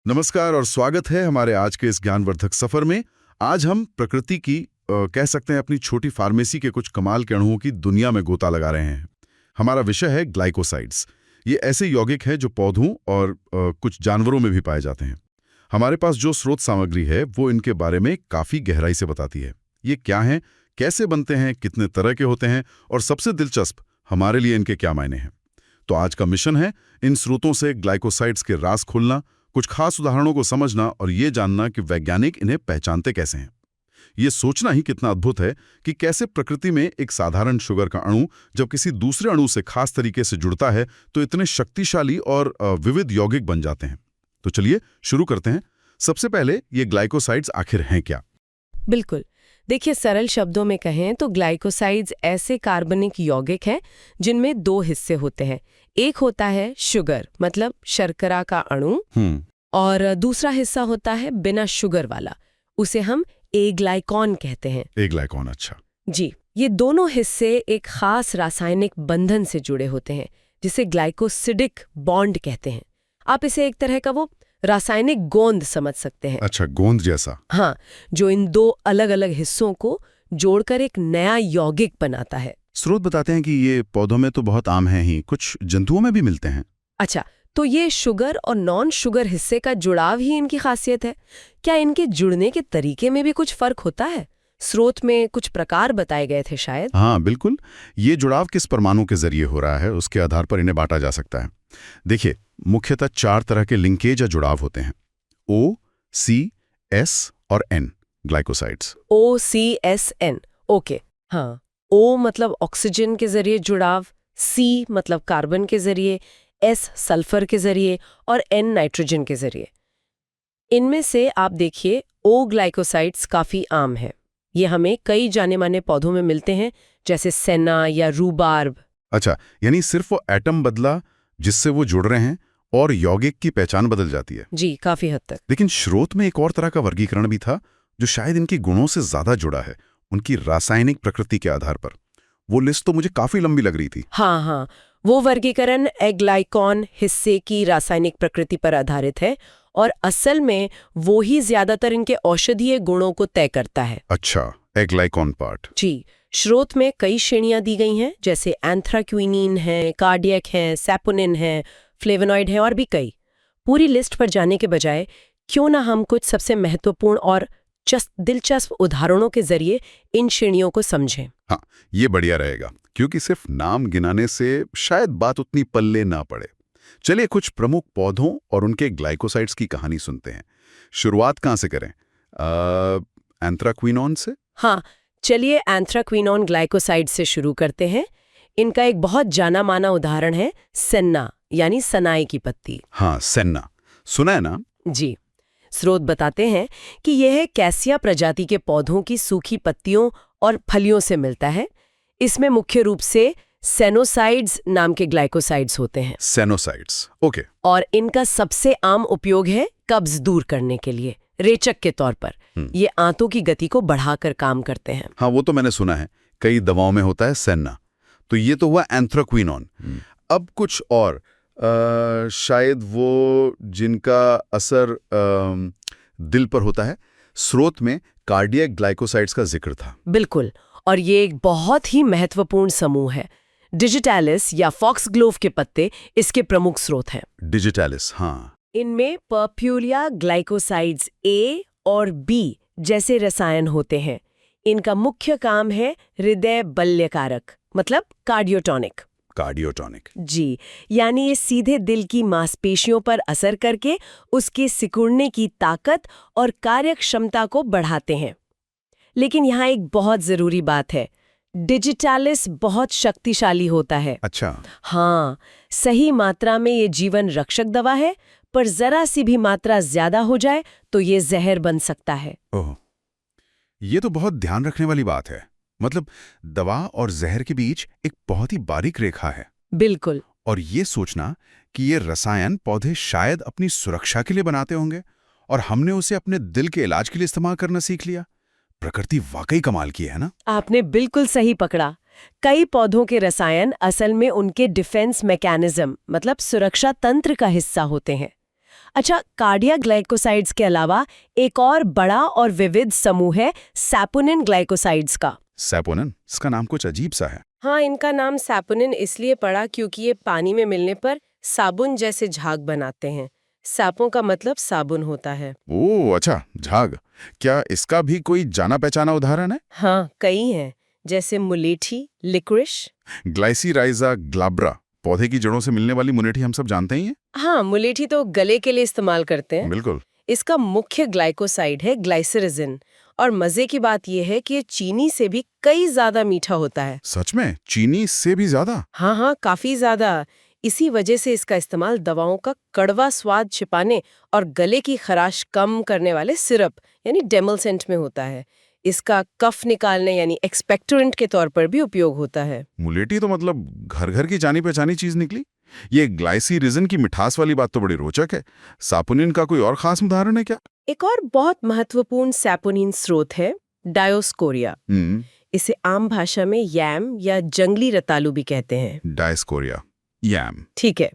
नमस्कार और स्वागत है हमारे आज के इस ज्ञानवर्धक सफर में। आज हम प्रकृति की कह सकते हैं अपनी छोटी फार्मेसी के कुछ कमाल के अणुओं की दुनिया में गोता लगा रहे हैं। हमारा विषय है ग्लाइकोसाइड्स। ये ऐसे यौगिक हैं जो पौधों और कुछ जानवरों में भी पाए जाते हैं। हमारे पास जो स्रोत सामग्री है वो इनके बारे में काफ़ी गहराई से बताती है। ये क्या हैं, कैसे बनते हैं, कितने तरह के होते हैं और सबसे दिलचस्प हमारे लिए इनके क्या मायने हैं। तो आज का मिशन है इन स्रोतों से ग्लाइकोसाइड्स के राज खोलना, कुछ खास उदाहरणों को समझना और ये जानना कि वैज्ञानिक इन्हें पहचानते कैसे हैं। ये सोचना ही कितना अद्भुत है कि कैसे प्रकृति में एक साधारण शुगर का अणु जब किसी दूसरे अणु से खास तरीके से जुड़ता है तो इतने शक्तिशाली और विविध यौगिक बन जाते हैं। तो चलिए शुरू करते हैं। सबसे पहले ये ग्लाइकोसाइड्स आखिर हैं क्या? बिल्कुल। देखिए, सरल शब्दों में कहें तो ग्लाइकोसाइड्स ऐसे कार्बनिक यौगिक हैं जिनमें दो हिस्से होते हैं। एक होता है शुगर, मतलब शर्करा का अणु, और दूसरा हिस्सा होता है बिना शुगर वाला, उसे हम एग्लाइकॉन कहते हैं। एग्लाइकॉन, अच्छा जी। ये दोनों हिस्से एक खास रासायनिक बंधन से जुड़े होते हैं जिसे ग्लाइकोसिडिक बॉन्ड कहते हैं। आप इसे एक तरह का वो रासायनिक गोंद समझ सकते हैं। अच्छा, गोंद जैसा। हाँ, जो इन दो अलग अलग हिस्सों को जोड़कर एक नया यौगिक बनाता है। स्रोत बताते हैं कि ये पौधों में तो बहुत आम है ही, कुछ जंतुओं में भी मिलते हैं। अच्छा, तो ये शुगर और नॉन शुगर हिस्से का जुड़ाव ही इनकी खासियत है। क्या इनके जुड़ने के तरीके में भी कुछ फर्क होता है? स्रोत में कुछ प्रकार बताए गए थे शायद। हाँ बिल्कुल, ये जुड़ाव किस परमाणु के जरिए हो रहा है उसके आधार पर इन्हें बांटा जा सकता है। देखिए, मुख्यतः 4 तरह के लिंकेज या जुड़ाव होते हैं: O, C, S और N ग्लाइकोसाइड्स। OCSN, okay. हाँ, O मतलब ऑक्सीजन के जरिए जुड़ाव, C मतलब कार्बन के जरिए, S सल्फर के जरिए और N नाइट्रोजन के जरिए। इनमें से आप देखिए, O ग्लाइकोसाइड्स काफी आम है। ये हमें कई जाने माने पौधों में मिलते हैं, जैसे सेना या रूबार्ब। अच्छा, यानी सिर्फ वो एटम बदला जिससे वो जुड़ रहे हैं और यौगिक की पहचान बदल जाती है। जी, काफी हद तक। लेकिन स्रोत में एक और तरह का वर्गीकरण भी था जो शायद इनके गुणों से ज्यादा जुड़ा है, उनकी रासायनिक प्रकृति के आधार पर। वो लिस्ट तो मुझे काफी लंबी लग रही थी। हाँ, वो वर्गीकरण एग्लाइकॉन हिस्से की रासायनिक प्रकृति पर आधारित है और असल में वो ही ज्यादातर इनके औषधीय गुणों को तय करता है। अच्छा, एग्लाइकॉन पार्ट। जी, स्रोत में कई श्रेणियां दी गई हैं, जैसे एंथ्राक्विनिन है, कार्डियक है, सैपोनिन है, फ्लेवोनॉइड है और भी कई। पूरी लिस्ट पर जाने के बजाय क्यों ना हम कुछ सबसे महत्वपूर्ण और दिलचस्प उदाहरणों के जरिए इन श्रेणियों को समझें। हाँ, ये बढ़िया रहेगा, क्योंकि सिर्फ नाम गिनाने से शायद बात उतनी पल्ले ना पड़े। चलिए कुछ प्रमुख पौधों और उनके ग्लाइकोसाइड्स की कहानी सुनते हैं। शुरुआत कहाँ से करें? एंथ्राक्विनोन से? हाँ, चलिए एंथ्राक्विनोन ग्लाइकोसाइड से शुरू करते हैं। इनका एक बहुत जाना माना उदाहरण है सेन्ना, यानी सनाई की पत्ती। हाँ, सेन्ना सुना है ना? जी। स्रोत बताते हैं कि यह कैसिया प्रजाति के पौधों की सूखी पत्तियों और फलियों से मिलता है। इसमें मुख्य रूप से सेनोसाइड्स नाम के ग्लाइकोसाइड्स होते हैं। Sennosides, okay. और इनका सबसे आम उपयोग है कब्ज दूर करने के लिए, रेचक के तौर पर। ये आंतों की गति को बढ़ाकर काम करते हैं। हाँ, वो तो मैंने सुना है, कई दवाओं में होता है सेन्ना। तो ये तो हुआ एंथ्राक्विनोन। अब कुछ और शायद वो जिनका असर दिल पर होता है। स्रोत में कार्डियक ग्लाइकोसाइड्स का जिक्र था। बिल्कुल, और ये एक बहुत ही महत्वपूर्ण समूह है। डिजिटैलिस या फॉक्सग्लोव के पत्ते इसके प्रमुख स्रोत हैं। डिजिटैलिस, हाँ। इनमें पर्प्यूलिया ग्लाइकोसाइड्स A और B जैसे रसायन होते हैं। इनका मुख्य काम है हृदय बल्यकारक, मतलब कार्डियोटॉनिक। कार्डियोटॉनिक, जी, यानी ये सीधे दिल की मांसपेशियों पर असर करके उसके सिकुड़ने की ताकत और कार्यक्षमता को बढ़ाते हैं। लेकिन यहाँ एक बहुत जरूरी बात है, डिजिटैलिस बहुत शक्तिशाली होता है। अच्छा। हाँ, सही मात्रा में ये जीवन रक्षक दवा है, पर जरा सी भी मात्रा ज्यादा हो जाए तो ये जहर बन सकता है। ओह, ये तो बहुत ध्यान रखने वाली बात है। मतलब दवा और जहर के बीच एक बहुत ही बारीक रेखा है। बिल्कुल। और ये सोचना कि ये रसायन पौधे शायद अपनी सुरक्षा के लिए बनाते होंगे और हमने उसे अपने दिल के इलाज के लिए इस्तेमाल करना सीख लिया। प्रकृति वाकई कमाल की है ना? आपने बिल्कुल सही पकड़ा। कई पौधों के रसायन असल में उनके डिफेंस मैकेनिज्म, मतलब सुरक्षा तंत्र का हिस्सा होते हैं। अच्छा, कार्डियक ग्लाइकोसाइड्स के अलावा एक और बड़ा और विविध समूह है सैपोनिन ग्लाइकोसाइड्स का। सैपोनिन, इसका नाम कुछ अजीब सा है। हाँ, इनका नाम सैपोनिन इसलिए पड़ा क्योंकि ये पानी में मिलने पर साबुन जैसे झाग बनाते हैं। सैपो का मतलब साबुन होता है। ओह अच्छा, झाग। क्या इसका भी कोई जाना पहचाना उदाहरण है? हाँ, कई हैं, जैसे मुलेठी, लिक्रिश। ग्लाइसीराइजा ग्लाब्रा, पौधे की जड़ों से मिलने वाली मुलेठी हम सब जानते ही हैं। हाँ, मुलेठी तो गले के लिए इस्तेमाल करते हैं। बिल्कुल। इसका मुख्य ग्लाइकोसाइड है ग्लाइसरिजिन, और मजे की बात यह है कि ये चीनी से भी कई ज्यादा मीठा होता है। सच में? चीनी से भी ज्यादा? हाँ, काफी ज्यादा। इसी वजह से इसका इस्तेमाल दवाओं का कड़वा स्वाद छिपाने और गले की खराश कम करने वाले सिरप यानी डेमलसेंट में होता है। इसका कफ निकालने यानी एक्सपेक्टोरेंट के तौर पर भी उपयोग होता है। मुलेठी तो मतलब घर घर की जानी पहचानी चीज निकली। ये ग्लाइसीरिजन की मिठास वाली बात तो बड़ी रोचक है। सापोनिन का कोई और खास उदाहरण है क्या? एक और बहुत महत्वपूर्ण सैपोनिन स्रोत है डायोस्कोरिया। इसे आम भाषा में यैम या जंगली रतालू भी कहते हैं। Dioscorea, yam. ठीक है।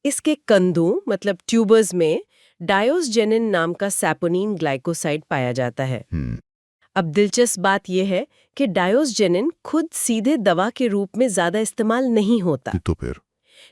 इसके कंदों मतलब ट्यूबर्स में डायोसजेनिन नाम का सैपोनिन ग्लाइकोसाइड पाया जाता है। अब दिलचस्प बात यह है कि डायोसजेनिन खुद सीधे दवा के रूप में ज्यादा इस्तेमाल नहीं होता, तो फिर?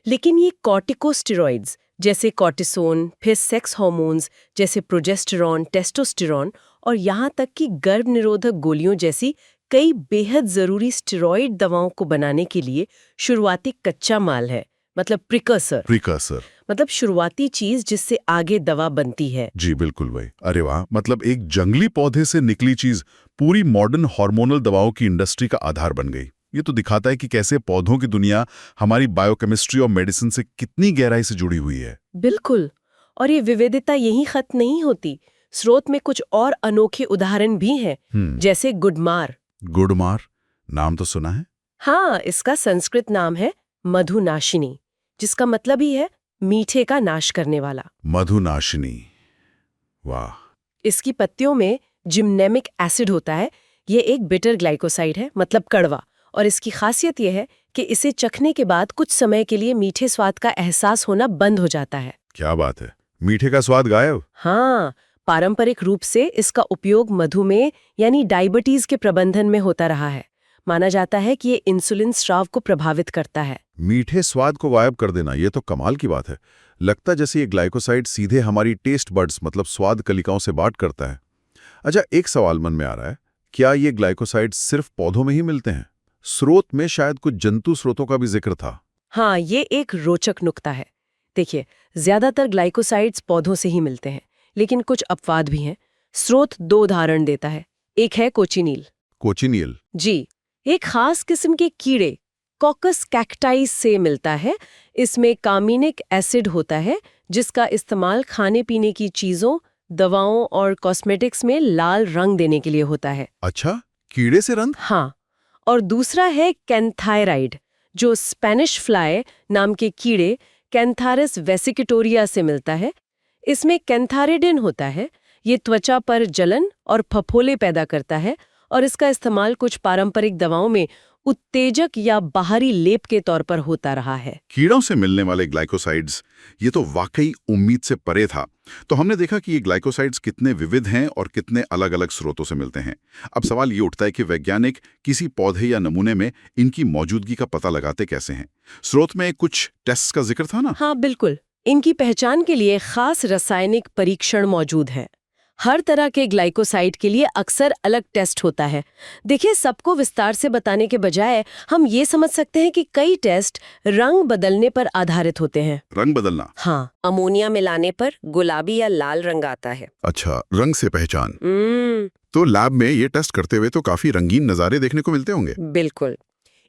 लेकिन ये कॉर्टिकोस्टेरॉइड्स जैसे कॉर्टिसोन, फिर सेक्स हार्मोन्स जैसे प्रोजेस्टेरॉन, टेस्टोस्टेरॉन और यहाँ तक कि गर्भ निरोधक गोलियों जैसी कई बेहद जरूरी स्टेरॉइड दवाओं को बनाने के लिए शुरुआती कच्चा माल है, मतलब प्रिकर्सर। मतलब शुरुआती चीज जिससे आगे दवा बनती है। जी बिल्कुल वही। अरे वाह, मतलब एक जंगली पौधे से निकली चीज पूरी मॉडर्न हार्मोनल दवाओं की इंडस्ट्री का आधार बन गई। ये तो दिखाता है कि कैसे पौधों की दुनिया हमारी बायोकेमिस्ट्री और मेडिसिन से कितनी गहराई से जुड़ी हुई है। बिल्कुल। और ये विविधता यहीं खत्म नहीं होती। स्रोत में कुछ और अनोखे उदाहरण भी हैं, जैसे गुडमार। गुडमार, नाम तो सुना है। हाँ, इसका संस्कृत नाम है मधुनाशिनी, जिसका मतलब ही है मीठे का नाश करने वाला। मधुनाशिनी, वाह। इसकी पत्तियों में जिम्नेमिक एसिड होता है। ये एक बिटर ग्लाइकोसाइड है, मतलब कड़वा, और इसकी खासियत यह है कि इसे चखने के बाद कुछ समय के लिए मीठे स्वाद का एहसास होना बंद हो जाता है। क्या बात है, मीठे का स्वाद गायब? हाँ, पारंपरिक रूप से इसका उपयोग मधुमेह यानी डायबिटीज के प्रबंधन में होता रहा है। माना जाता है कि ये इंसुलिन स्राव को प्रभावित करता है। मीठे स्वाद को गायब कर देना, ये तो कमाल की बात है। लगता जैसे ये ग्लाइकोसाइड सीधे हमारी टेस्ट बड्स मतलब स्वाद कलिकाओं से बात करता है। अच्छा, एक सवाल मन में आ रहा है, क्या ये ग्लाइकोसाइड सिर्फ पौधों में ही मिलते हैं? स्रोत में शायद कुछ जंतु स्रोतों का भी जिक्र था। हाँ, ये एक रोचक नुक्ता है। देखिए, ज्यादातर ग्लाइकोसाइड्स पौधों से ही मिलते हैं, लेकिन कुछ अपवाद भी हैं। स्रोत दो उदाहरण देता है। एक है कोचिनील। कोचिनियल? जी, एक खास किस्म के कीड़े कॉकस कैक्टाई से मिलता है। इसमें कामिनिक एसिड होता है, जिसका इस्तेमाल खाने पीने की चीजों, दवाओं और कॉस्मेटिक्स में लाल रंग देने के लिए होता है। अच्छा, कीड़े से रंग? हाँ, और दूसरा है कैंथायराइड, जो स्पेनिश फ्लाई नाम के कीड़े कैंथारस वेसिकिटोरिया से मिलता है। इसमें कैंथारिडिन होता है। ये त्वचा पर जलन और फफोले पैदा करता है, और इसका इस्तेमाल कुछ पारंपरिक दवाओं में उत्तेजक या बाहरी लेप के तौर पर होता रहा है। कीड़ों से मिलने वाले ग्लाइकोसाइड्स, ये तो वाकई उम्मीद से परे था। तो हमने देखा कि ये ग्लाइकोसाइड्स कितने विविध हैं और कितने अलग अलग स्रोतों से मिलते हैं। अब सवाल ये उठता है कि वैज्ञानिक किसी पौधे या नमूने में इनकी मौजूदगी का पता लगाते कैसे हैं? स्रोत में कुछ टेस्ट का जिक्र था ना? हाँ, बिल्कुल। इनकी पहचान के लिए खास रासायनिक परीक्षण मौजूद है। हर तरह के ग्लाइकोसाइड के लिए अक्सर अलग टेस्ट होता है। देखिए, सबको विस्तार से बताने के बजाय हम ये समझ सकते हैं कि कई टेस्ट रंग बदलने पर आधारित होते हैं। रंग बदलना? हाँ, अमोनिया मिलाने पर गुलाबी या लाल रंग आता है। अच्छा, रंग से पहचान। तो लैब में ये टेस्ट करते हुए तो काफी रंगीन नजारे देखने को मिलते होंगे। बिल्कुल।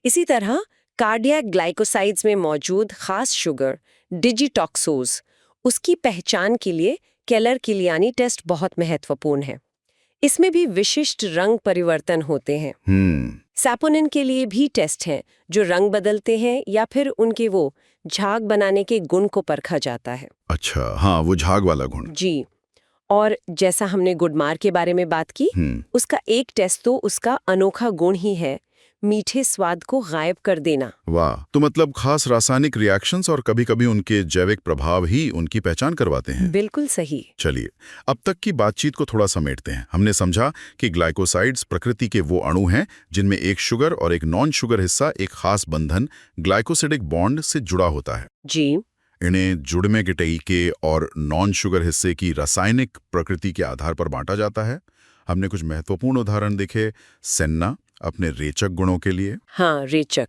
इसी तरह कार्डियक ग्लाइकोसाइड्स में मौजूद खास शुगर डिजिटॉक्सोज, उसकी पहचान के लिए केलर-किलियानी टेस्ट बहुत महत्वपूर्ण है। इसमें भी विशिष्ट रंग परिवर्तन होते हैं। सैपोनिन के लिए भी टेस्ट हैं जो रंग बदलते हैं या फिर उनके वो झाग बनाने के गुण को परखा जाता है। अच्छा, हाँ, वो झाग वाला गुण। जी, और जैसा हमने गुडमार के बारे में बात की, उसका एक टेस्ट तो उसका अनोखा गुण ही है, मीठे स्वाद को गायब कर देना। वाह, तो मतलब खास रासायनिक रिएक्शंस और कभी-कभी उनके जैविक प्रभाव ही उनकी पहचान करवाते हैं। बिल्कुल सही। चलिए, अब तक की बातचीत को थोड़ा समेटते हैं। हमने समझा कि ग्लाइकोसाइड्स प्रकृति के वो अणु हैं जिनमें एक शुगर और एक नॉन शुगर हिस्सा एक खास बंधन ग्लाइकोसिडिक बॉन्ड से जुड़ा होता है। जी। इन्हें जुड़ने के तरीके और नॉन शुगर हिस्से की रासायनिक प्रकृति के आधार पर बांटा जाता है। हमने कुछ महत्वपूर्ण उदाहरण देखे। सेन्ना अपने रेचक गुणों के लिए, हाँ, रेचक।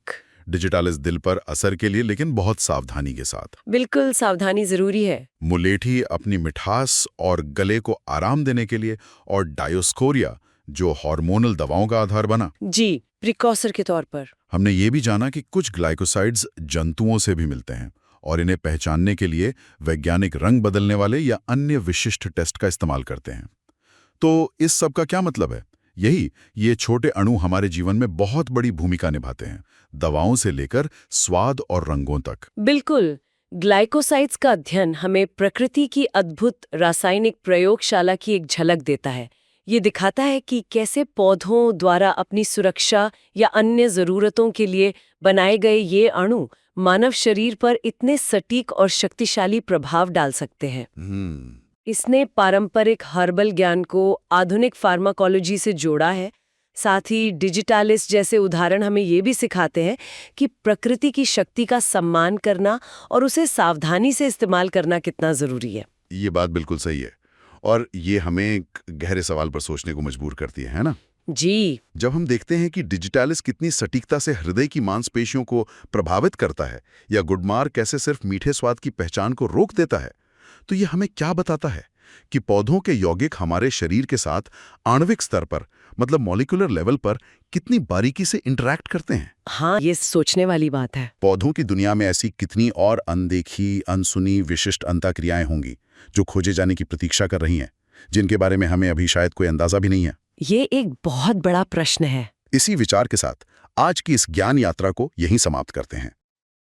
डिजिटालिस दिल पर असर के लिए लेकिन बहुत सावधानी के साथ, बिल्कुल सावधानी जरूरी है। मुलेठी अपनी मिठास और गले को आराम देने के लिए, और डायोस्कोरिया जो हार्मोनल दवाओं का आधार बना। जी, प्रिकॉसर के तौर पर। हमने ये भी जाना कि कुछ ग्लाइकोसाइड्स जंतुओं से भी मिलते हैं और इन्हें पहचानने के लिए वैज्ञानिक रंग बदलने वाले या अन्य विशिष्ट टेस्ट का इस्तेमाल करते हैं। तो इस सब का क्या मतलब है? यही, ये छोटे अणु हमारे जीवन में बहुत बड़ी भूमिका निभाते हैं, दवाओं से लेकर स्वाद और रंगों तक। बिल्कुल। ग्लाइकोसाइड्स का अध्ययन हमें प्रकृति की अद्भुत रासायनिक प्रयोगशाला की एक झलक देता है। ये दिखाता है कि कैसे पौधों द्वारा अपनी सुरक्षा या अन्य ज़रूरतों के लिए बनाए गए ये अणु मानव शरीर पर इतने सटीक और शक्तिशाली प्रभाव डाल सकते हैं। इसने पारंपरिक हर्बल ज्ञान को आधुनिक फार्माकोलॉजी से जोड़ा है। साथ ही डिजिटालिस जैसे उदाहरण हमें ये भी सिखाते हैं कि प्रकृति की शक्ति का सम्मान करना और उसे सावधानी से इस्तेमाल करना कितना ज़रूरी है। ये बात बिल्कुल सही है, और ये हमें एक गहरे सवाल पर सोचने को मजबूर करती है ना? जी। जब हम देखते हैं कि डिजिटालिस कितनी सटीकता से हृदय की मांसपेशियों को प्रभावित करता है, या गुडमार कैसे सिर्फ मीठे स्वाद की पहचान को रोक देता है, तो ये हमें क्या बताता है कि पौधों के यौगिक हमारे शरीर के साथ आणविक स्तर पर, मतलब मॉलिक्यूलर लेवल पर, कितनी बारीकी से इंटरैक्ट करते हैं। हाँ, ये सोचने वाली बात है। पौधों की दुनिया में ऐसी कितनी और अनदेखी, अनसुनी, विशिष्ट अंतःक्रियाएं होंगी जो खोजे जाने की प्रतीक्षा कर रही हैं, जिनके बारे में हमें अभी शायद कोई अंदाजा भी नहीं है। ये एक बहुत बड़ा प्रश्न है। इसी विचार के साथ आज की इस ज्ञान यात्रा को यहीं समाप्त करते हैं।